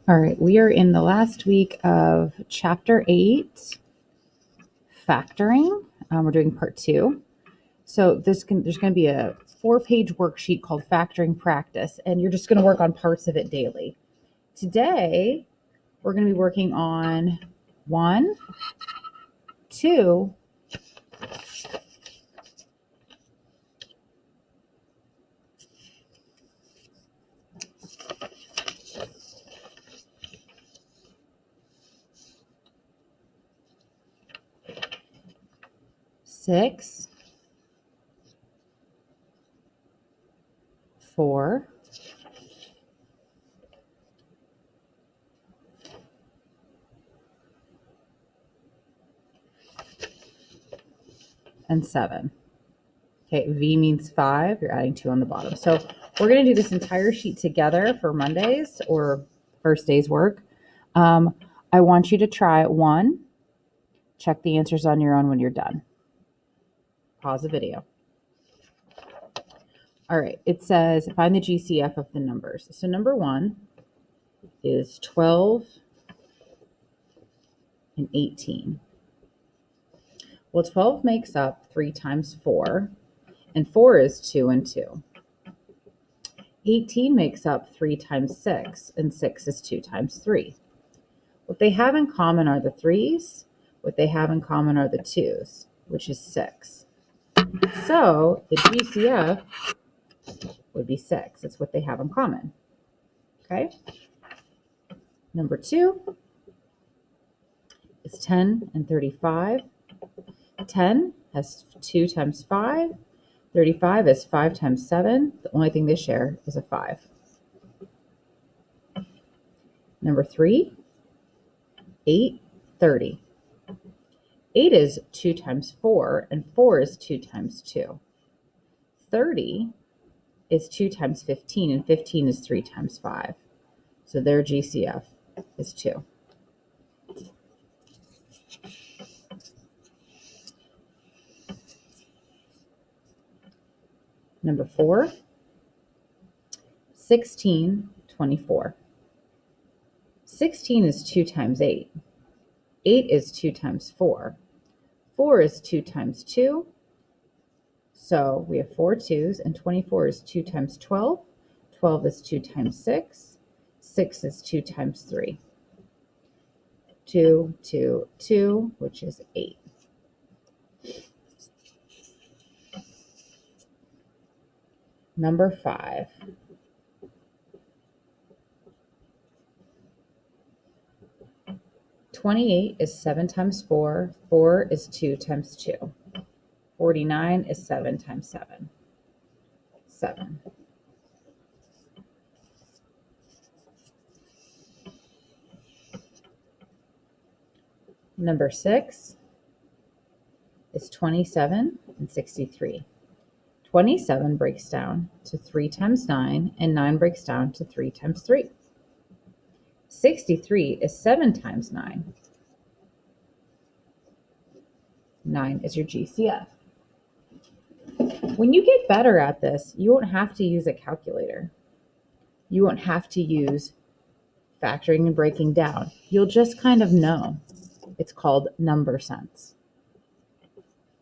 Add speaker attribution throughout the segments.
Speaker 1: All right, we are in the last week of Chapter 8, Factoring. We're doing Part 2. So there's going to be a 4-page worksheet called Factoring Practice, and you're just going to work on parts of it daily. Today, we're going to be working on 1, 2, 6, 4, and 7. Okay, V means 5. You're adding 2 on the bottom. So we're going to do this entire sheet together for Mondays or first day's work. I want you to try 1. Check the answers on your own when you're done. Pause the video. All right, it says find the GCF of the numbers. So number 1 is 12 and 18. Well, 12 makes up 3 times 4, and 4 is 2 and 2. 18 makes up 3 times 6, and 6 is 2 times 3. What they have in common are the 3's. What they have in common are the 2's, which is 6. So the GCF would be 6. It's what they have in common. Okay? Number 2 is 10 and 35. 10 has 2 times 5. 35 is 5 times 7. The only thing they share is a 5. Number 3, 8, 30. 8 is 2 times 4, and 4 is 2 times 2. 30 is 2 times 15, and 15 is 3 times 5. So their GCF is 2. Number 4, 16, 24. 16 is 2 times 8. 8 is 2 times 4. 4 is 2 times 2. So we have 4 2's, and 24 is 2 times 12. 12 is 2 times 6. 6 is 2 times 3. 2, 2, 2, which is 8. Number 5. $28 is 7 times 4. 4 is 2 times 2. 49 is 7 times 7. 7. Number 6 is 27 and 63. 27 breaks down to 3 times 9, and 9 breaks down to 3 times 3. 63 is 7 times 9. 9 is your GCF. When you get better at this, you won't have to use a calculator. You won't have to use factoring and breaking down. You'll just kind of know. It's called number sense.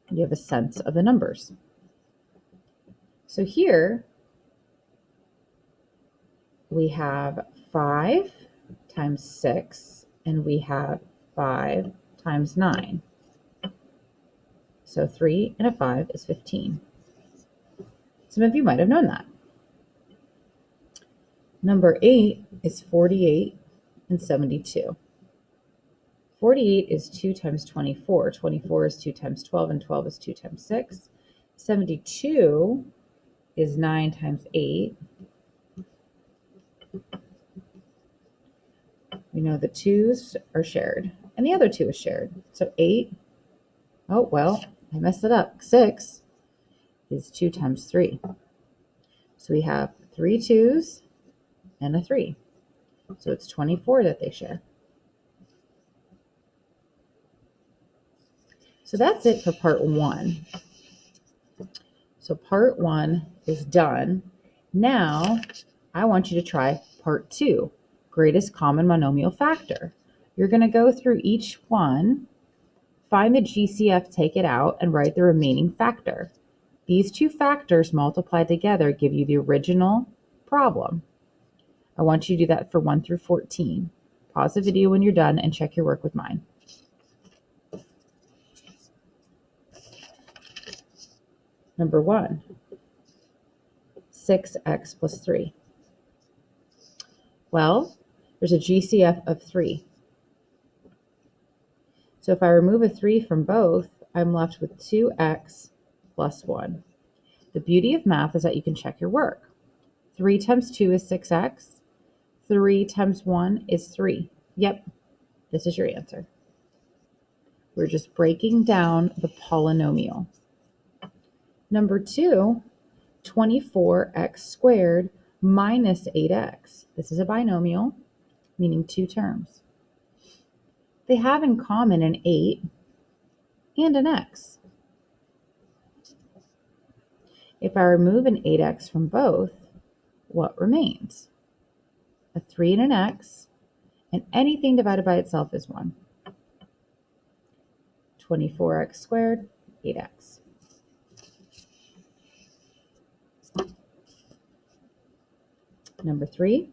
Speaker 1: You have a sense of the numbers. So here we have 5 times 6, and we have 5 times 9. So 3 and a 5 is 15. Some of you might have known that. Number 8 is 48 and 72. 48 is 2 times 24. 24 is 2 times 12, and 12 is 2 times 6. 72 is 9 times 8. We know the 2's are shared, and the other 2 is shared. So 8, oh, well, I messed it up. 6 is 2 times 3. So we have 3 2's and a 3. So it's 24 that they share. So that's it for part 1. So part 1 is done. Now I want you to try part 2. greatest common monomial factor. You're going to go through each one, find the GCF, take it out, and write the remaining factor. These two factors multiplied together give you the original problem. I want you to do that for 1 through 14. Pause the video when you're done and check your work with mine. Number 1, 6x plus 3. Well, there's a GCF of 3. So if I remove a 3 from both, I'm left with 2x plus 1. The beauty of math is that you can check your work. 3 times 2 is 6x. 3 times 1 is 3. Yep, this is your answer. We're just breaking down the polynomial. Number 2, 24x squared minus 8x. This is a binomial, meaning two terms. They have in common an 8 and an x. If I remove an 8x from both, what remains? A 3 and an x, and anything divided by itself is 1. 24x squared, 8x. Number 3,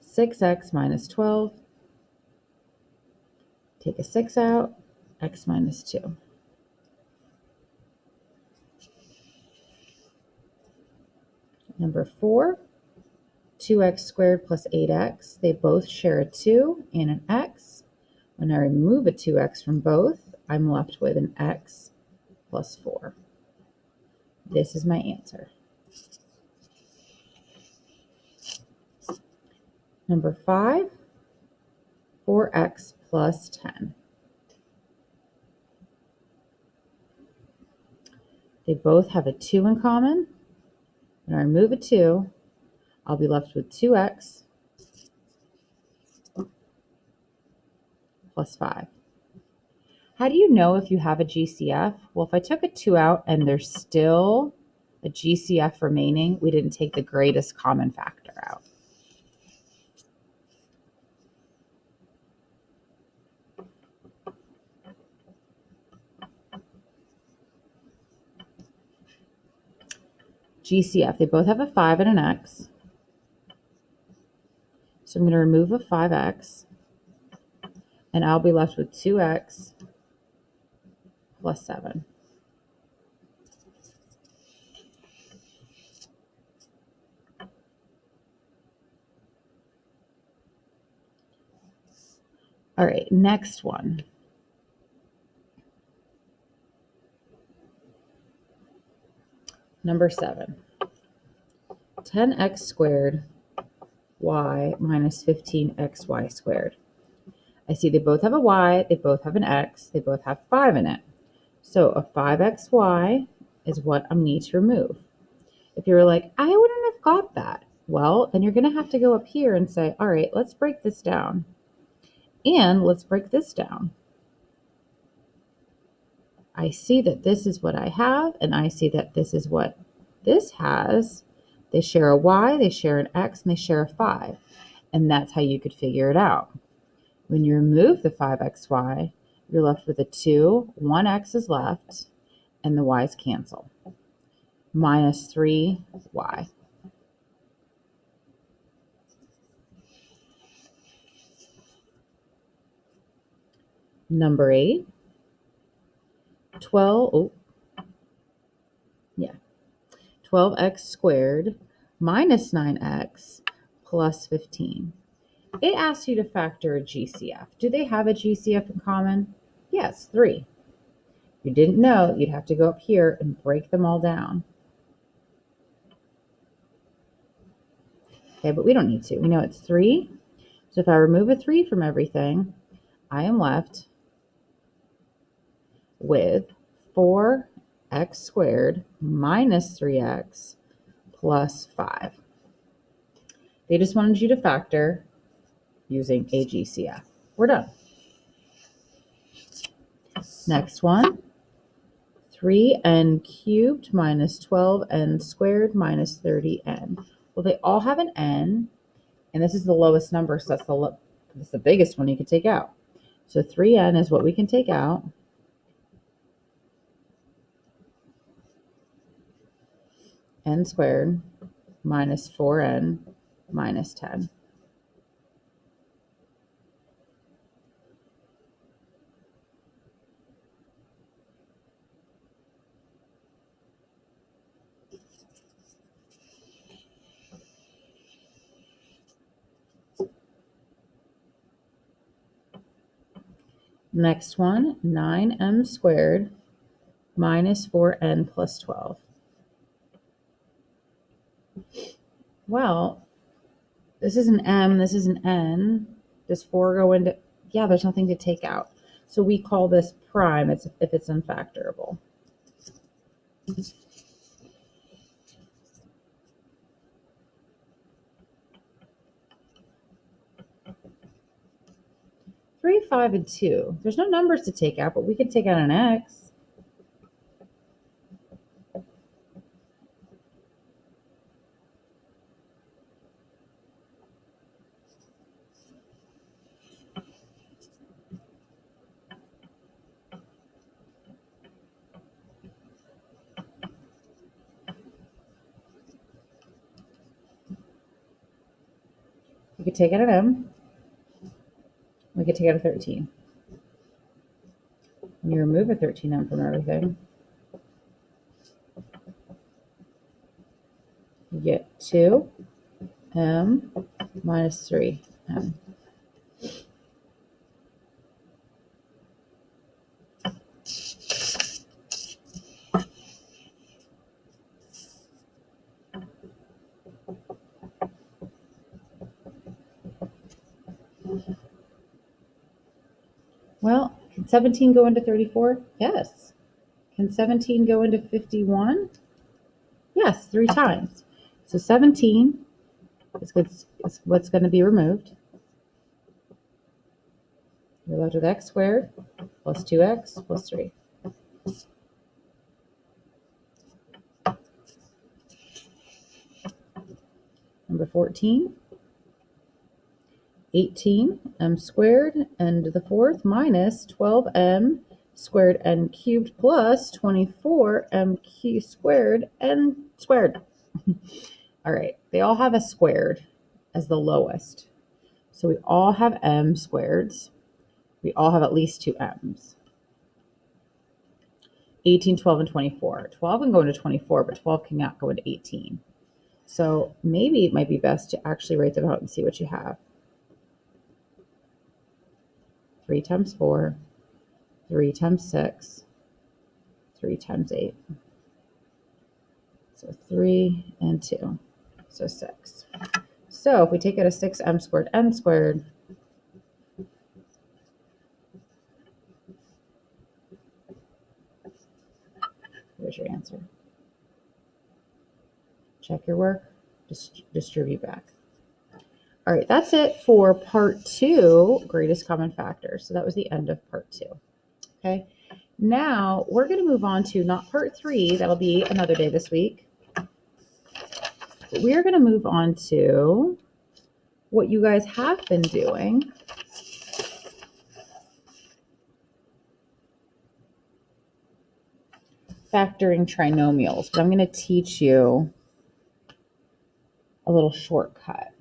Speaker 1: 6x minus 12. Take a 6 out, x minus 2. Number 4, 2x squared plus 8x. They both share a 2 and an x. When I remove a 2x from both, I'm left with an x plus 4. This is my answer. Number 5, 4x plus 10. They both have a 2 in common. When I remove a 2, I'll be left with 2x plus 5. How do you know if you have a GCF? Well, if I took a 2 out and there's still a GCF remaining, we didn't take the greatest common factor out. GCF, they both have a 5 and an x. So I'm going to remove a 5x, and I'll be left with 2x plus 7. All right, next one. Number 7. 10x squared y minus 15xy squared. I see they both have a y, they both have an x, they both have 5 in it. So a 5xy is what I need to remove. If you were like, I wouldn't have got that, well, then you're going to have to go up here and say, all right, let's break this down. And let's break this down. I see that this is what I have, and I see that this is what this has. They share a y, they share an x, and they share a 5. And that's how you could figure it out. When you remove the 5xy, you're left with a 2, 1x is left, and the y's cancel. Minus 3y. Number 8, 12x squared minus 9x plus 15. It asks you to factor a GCF. Do they have a GCF in common? Yes, 3. If you didn't know, you'd have to go up here and break them all down. Okay, but we don't need to. We know it's 3. So if I remove a 3 from everything, I am left with 4x squared minus 3x plus 5. They just wanted you to factor using a GCF. We're done. Next one, 3n cubed minus 12n squared minus 30n. Well, they all have an n, And this is the lowest number, so that's the biggest one you can take out. So 3n is what we can take out. N squared minus 4n minus 10. Next one, 9m squared minus 4n plus 12. Well, this is an m, this is an n. Does 4 go into, yeah, there's nothing to take out. So we call this prime if it's unfactorable. Three, 5, and 2. There's no numbers to take out, but we can take out an x. We could take out an m. We could take out a 13. When you remove a 13m from everything, you get 2m minus 3m. Well, can 17 go into 34? Yes. Can 17 go into 51? Yes, 3 times. So 17 is what's going to be removed. You're left with x squared plus 2x plus 3. Number 14, 18m squared n to the fourth minus 12m squared n cubed plus 24m squared n squared. All right, they all have a squared as the lowest. So we all have m squareds. We all have at least 2 m's. 18, 12, and 24. 12 can go into 24, but 12 cannot go into 18. So maybe it might be best to actually write them out and see what you have. 3 times 4, 3 times 6, 3 times 8. So 3 and 2, so 6. So if we take out a 6m squared n squared, there's your answer. Check your work, distribute back. All right, that's it for part 2, greatest common factors. So that was the end of part 2. Okay, now we're going to move on to not part 3, that'll be another day this week. But we are going to move on to what you guys have been doing. Factoring trinomials, but I'm going to teach you a little shortcut.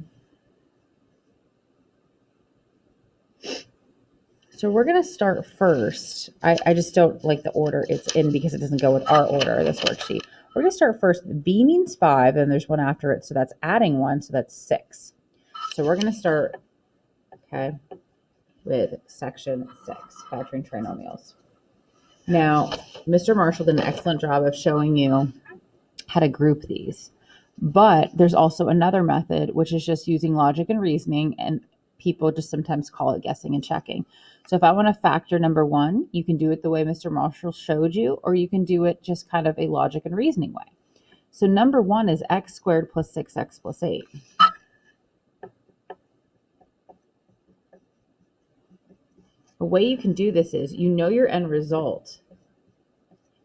Speaker 1: So we're going to start first. I just don't like the order it's in because it doesn't go with our order, this worksheet. We're going to start first. B means 5, and there's one after it, so that's adding 1, so that's 6. So we're going to start, okay, with section 6, factoring trinomials. Now, Mr. Marshall did an excellent job of showing you how to group these. But there's also another method, which is just using logic and reasoning, and people just sometimes call it guessing and checking. So if I want to factor number 1, you can do it the way Mr. Marshall showed you, or you can do it just kind of a logic and reasoning way. So number 1 is x squared plus 6x plus 8. The way you can do this is, you know your end result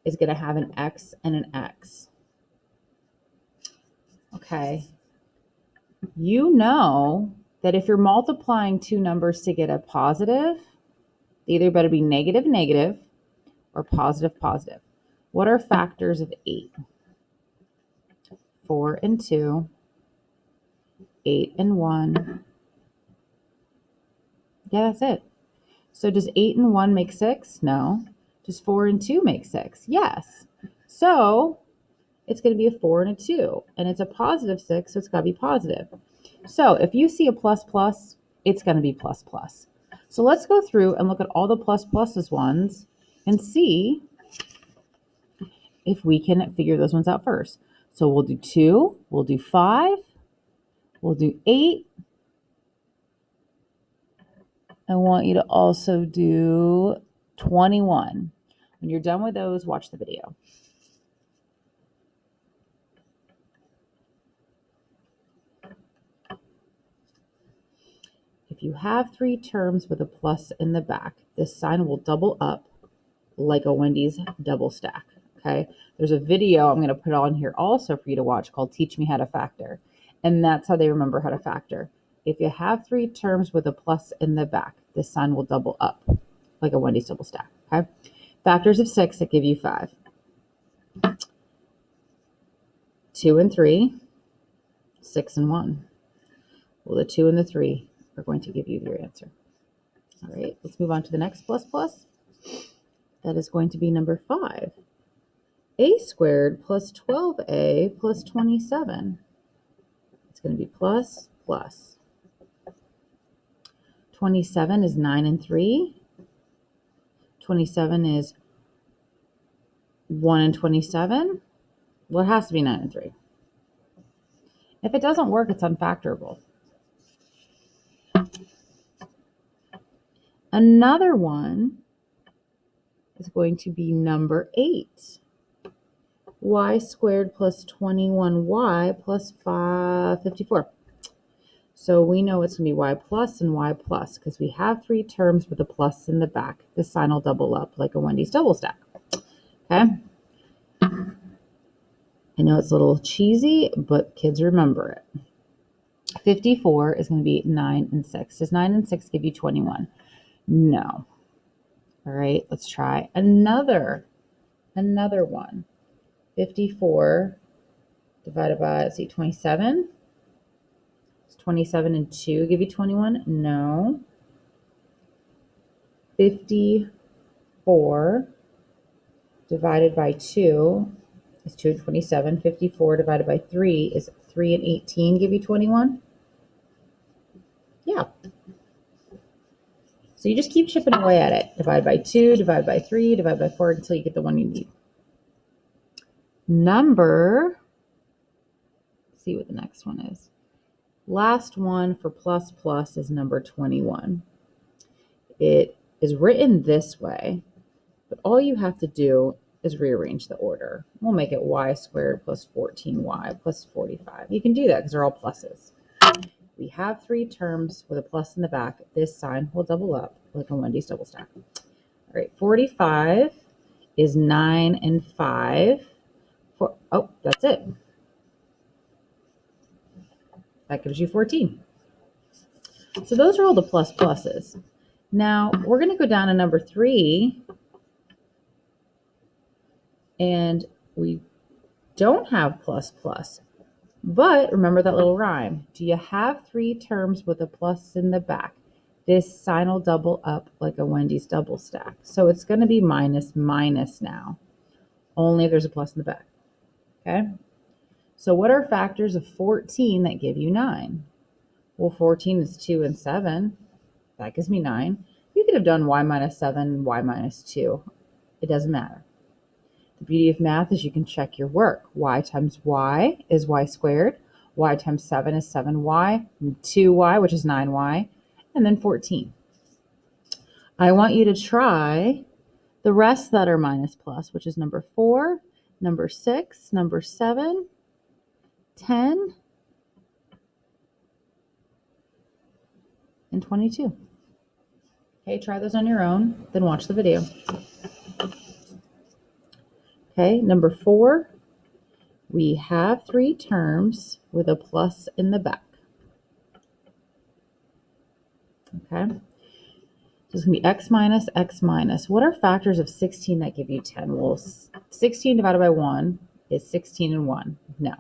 Speaker 1: is going to have an x and an x. Okay. You know that if you're multiplying two numbers to get a positive, they either better be negative, negative, or positive, positive. What are factors of 8? 4 and 2, 8 and 1. Yeah, that's it. So does 8 and 1 make 6? No. Does 4 and 2 make 6? Yes. So it's going to be a 4 and a 2. And it's a positive 6, so it's got to be positive. So if you see a plus plus, it's going to be plus plus. So let's go through and look at all the plus pluses ones and see if we can figure those ones out first. So we'll do 2, we'll do 5, we'll do 8. I want you to also do 21. When you're done with those, watch the video. If you have 3 terms with a plus in the back, this sign will double up like a Wendy's double stack. Okay. There's a video I'm going to put on here also for you to watch called Teach Me How to Factor. And that's how they remember how to factor. If you have 3 terms with a plus in the back, this sign will double up like a Wendy's double stack. Okay. Factors of 6 that give you 5. 2 and 3, 6 and 1. Well, the 2 and the 3 are going to give you your answer. All right, let's move on to the next plus plus. That is going to be number 5. A squared plus 12a plus 27. It's going to be plus plus. 27 is 9 and 3. 27 is 1 and 27. Well, it has to be 9 and 3. If it doesn't work, it's unfactorable. Another one is going to be number 8. Y squared plus 21y plus 54. So we know it's going to be y plus and y plus because we have 3 terms with a plus in the back. This sign will double up like a Wendy's double stack. Okay? I know it's a little cheesy, but kids remember it. 54 is going to be 9 and 6. Does 9 and 6 give you 21? No. All right, let's try another one. 54 divided by, let's see, 27. Does 27 and 2 give you 21? No. 54 divided by 2 is 2 and 27. 54 divided by 3 is 3 and 18 give you 21? Yeah. So you just keep chipping away at it. Divide by 2, divide by 3, divide by 4 until you get the one you need. See what the next one is. Last one for plus plus is number 21. It is written this way, but all you have to do is rearrange the order. We'll make it y squared plus 14y plus 45. You can do that because they're all pluses. We have 3 terms with a plus in the back. This sign will double up like a Wendy's double stack. All right, 45 is 9 and 5. Oh, that's it. That gives you 14. So those are all the plus pluses. Now we're going to go down to number 3. And we don't have plus plus. But remember that little rhyme. Do you have 3 terms with a plus in the back? This sign will double up like a Wendy's double stack. So it's going to be minus minus now. Only if there's a plus in the back. Okay? So what are factors of 14 that give you 9? Well, 14 is 2 and 7. That gives me 9. You could have done y minus 7, y minus 2. It doesn't matter. The beauty of math is you can check your work. Y times y is y squared. Y times 7 is 7y. 2y, which is 9y. And then 14. I want you to try the rest that are minus plus, which is number 4, number 6, number 7, 10, and 22. Okay, try those on your own, then watch the video. Okay, number 4, we have 3 terms with a plus in the back. Okay? So it's going to be x minus x minus. What are factors of 16 that give you 10? Well, 16 divided by 1 is 16 and 1. No.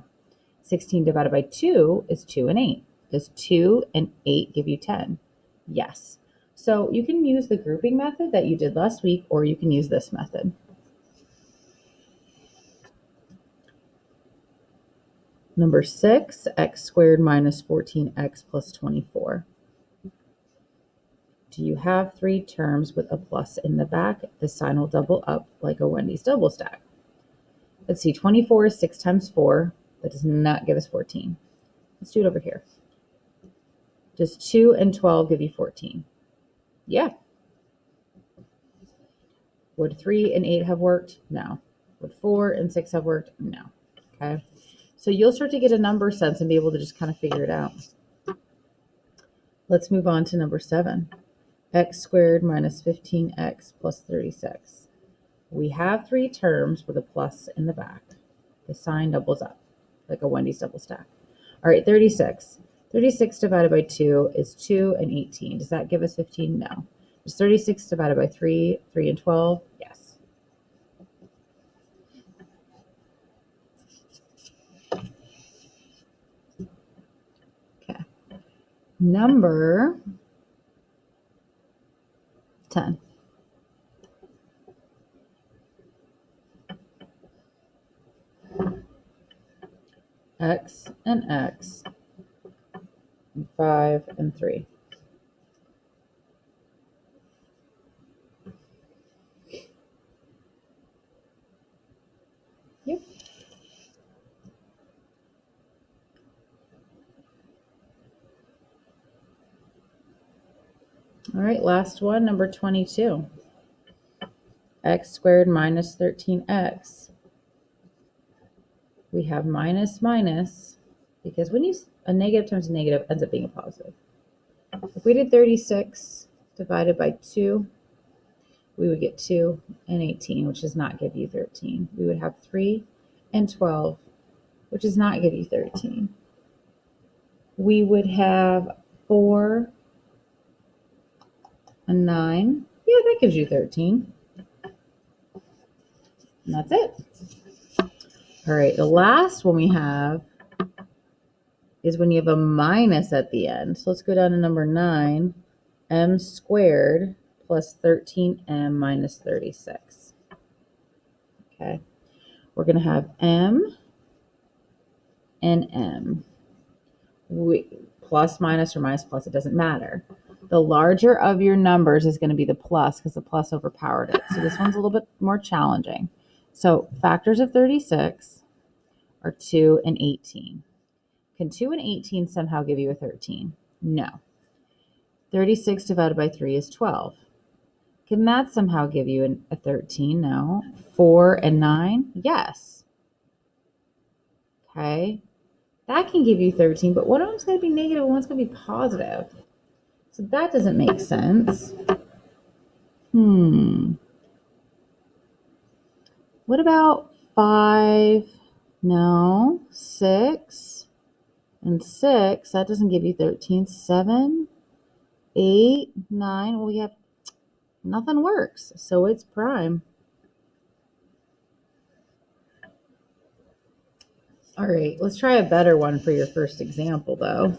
Speaker 1: 16 divided by 2 is 2 and 8. Does 2 and 8 give you 10? Yes. So you can use the grouping method that you did last week, or you can use this method. Number 6, x squared minus 14x plus 24. Do you have 3 terms with a plus in the back? The sign will double up like a Wendy's double stack. Let's see, 24 is 6 times 4. That does not give us 14. Let's do it over here. Does 2 and 12 give you 14? Yeah. Would 3 and 8 have worked? No. Would 4 and 6 have worked? No. Okay. So you'll start to get a number sense and be able to just kind of figure it out. Let's move on to number 7. X squared minus 15x plus 36. We have 3 terms with a plus in the back. The sign doubles up like a Wendy's double stack. All right, 36. 36 divided by 2 is 2 and 18. Does that give us 15? No. Is 36 divided by 3, 3 and 12? Yes. Okay. Number 10. X and X, and 5 and 3. Yep. All right, last one, number 22. X squared minus 13x. We have minus minus, because when you a negative times a negative ends up being a positive. If we did 36 divided by 2, we would get 2 and 18, which does not give you 13. We would have 3 and 12, which does not give you 13. We would have 4 and 9. Yeah, that gives you 13. And that's it. All right, the last one we have is when you have a minus at the end. So let's go down to number 9, m squared plus 13m minus 36. Okay, we're going to have m and m. Plus, minus, or minus, plus, it doesn't matter. The larger of your numbers is going to be the plus because the plus overpowered it. So this one's a little bit more challenging. So factors of 36 are 2 and 18. Can 2 and 18 somehow give you a 13? No. 36 divided by 3 is 12. Can that somehow give you a 13? No. 4 and 9? Yes. Okay. That can give you 13, but one of them's going to be negative and one's going to be positive. So that doesn't make sense. What about 5? No. 6 and 6. That doesn't give you 13. 7, 8, 9. Well, we have nothing works. So it's prime. All right, let's try a better one for your first example, though.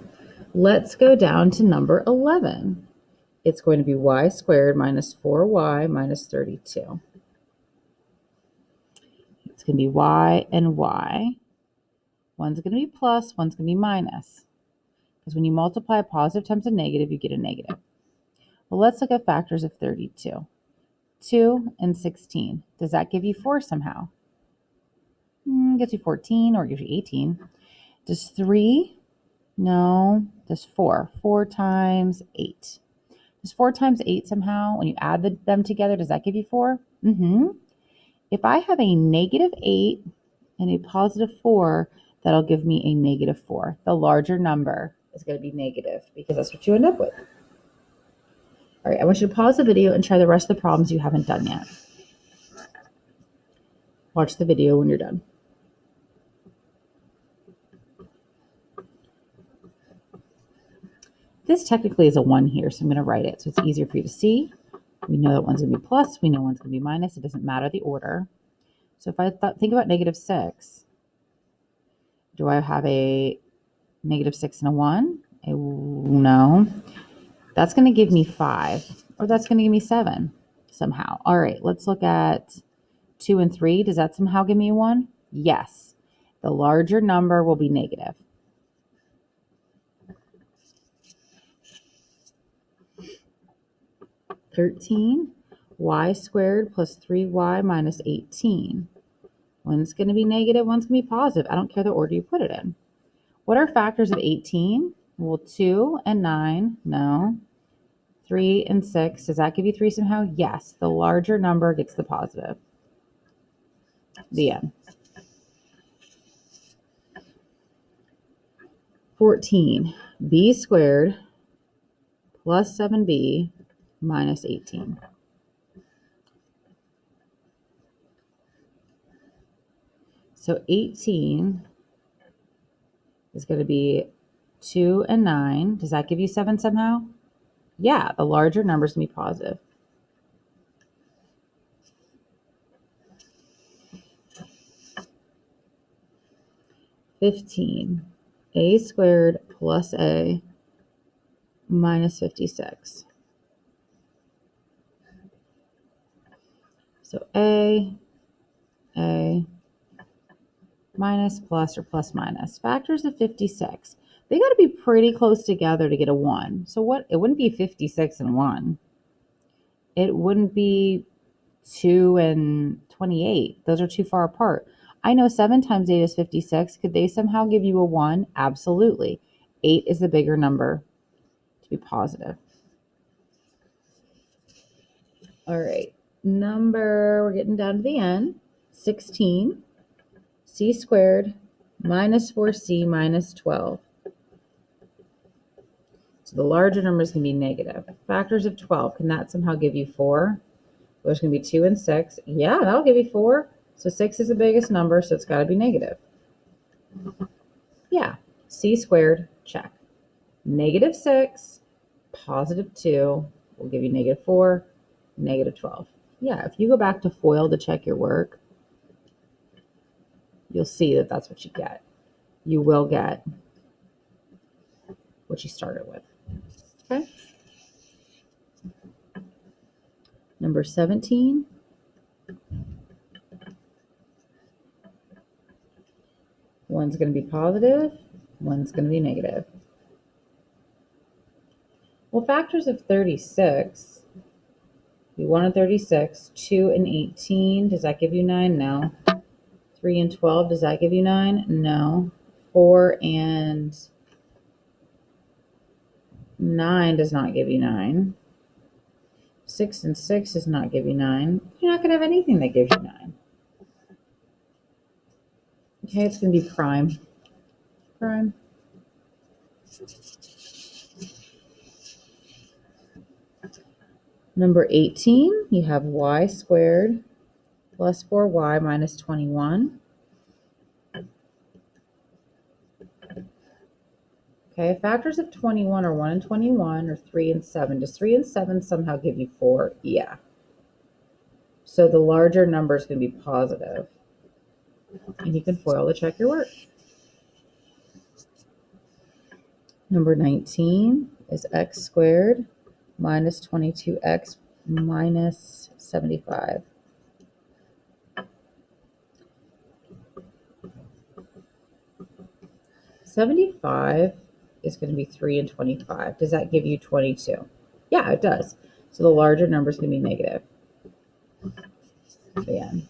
Speaker 1: Let's go down to number 11. It's going to be y squared minus 4y minus 32. It's going to be y and y. One's going to be plus, one's going to be minus. Because when you multiply a positive times a negative, you get a negative. Well, let's look at factors of 32. 2 and 16. Does that give you 4 somehow? Gives you 14 or gives you 18. Does 3? No. Does 4? 4 times 8. Does 4 times 8 somehow, when you add them together, does that give you 4? If I have a negative 8 and a positive 4, that'll give me a negative 4. The larger number is going to be negative because that's what you end up with. All right, I want you to pause the video and try the rest of the problems you haven't done yet. Watch the video when you're done. This technically is a 1 here, so I'm going to write it so it's easier for you to see. We know that one's going to be plus. We know one's going to be minus. It doesn't matter the order. So if I think about -6, do I have a -6 and a 1? No. That's going to give me 5, or that's going to give me 7 somehow. All right, let's look at 2 and 3. Does that somehow give me a 1? Yes. The larger number will be negative. (13) y squared plus 3y minus 18. One's going to be negative, one's going to be positive. I don't care the order you put it in. What are factors of 18? Well, 2 and 9, no. 3 and 6, does that give you 3 somehow? Yes. The larger number gets the positive. The end. 14, b squared plus 7b minus 18. So 18 is going to be 2 and 9. Does that give you 7 somehow? Yeah, the larger number is going to be positive. (15) a squared plus a minus 56. So a minus plus or plus minus. Factors of 56. They got to be pretty close together to get a 1. So what? It wouldn't be 56 and 1. It wouldn't be 2 and 28. Those are too far apart. I know 7 times 8 is 56. Could they somehow give you a 1? Absolutely. 8 is the bigger number to be positive. All right. We're getting down to the end. 16. C squared minus 4c minus 12. So the larger number is going to be negative. Factors of 12, can that somehow give you 4? There's going to be 2 and 6. Yeah, that'll give you 4. So 6 is the biggest number, so it's got to be negative. Yeah, c squared, check. -6, +2 will give you -4, -12. Yeah, if you go back to FOIL to check your work, you'll see that that's what you get. You will get what you started with. Okay. Number 17. One's going to be positive, one's going to be negative. Well, factors of 36. You wanted 36. 2 and 18, does that give you 9? No. 3 and 12, does that give you 9? No. 4 and 9 does not give you 9. 6 and 6 does not give you 9. You're not going to have anything that gives you 9. Okay, it's going to be prime. Prime. Number 18, you have y squared plus 4y minus 21. Okay, factors of 21 are 1 and 21 or 3 and 7. Does 3 and 7 somehow give you 4? Yeah. So the larger number is going to be positive. And you can FOIL to check your work. Number 19 is x squared minus 22x minus 75. (75) is going to be 3 and 25. Does that give you 22? Yeah, it does. So the larger number is going to be negative. The end.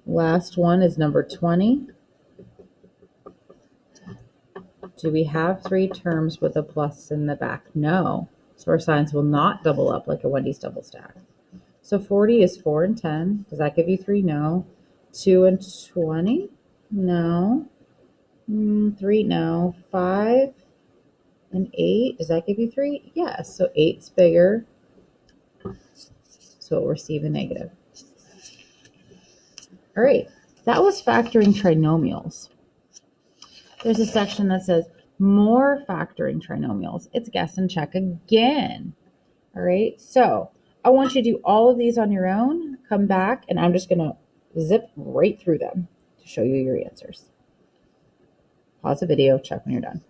Speaker 1: Last one is number 20. Do we have 3 terms with a plus in the back? No. So our signs will not double up like a Wendy's double stack. So 40 is 4 and 10. Does that give you 3? No. 2 and 20? No. 3? No. 5 and 8? Does that give you 3? Yes. So 8's bigger. So we'll receive a negative. All right. That was factoring trinomials. There's a section that says more factoring trinomials. It's guess and check again. All right, so I want you to do all of these on your own. Come back, and I'm just going to zip right through them to show you your answers. Pause the video, check when you're done.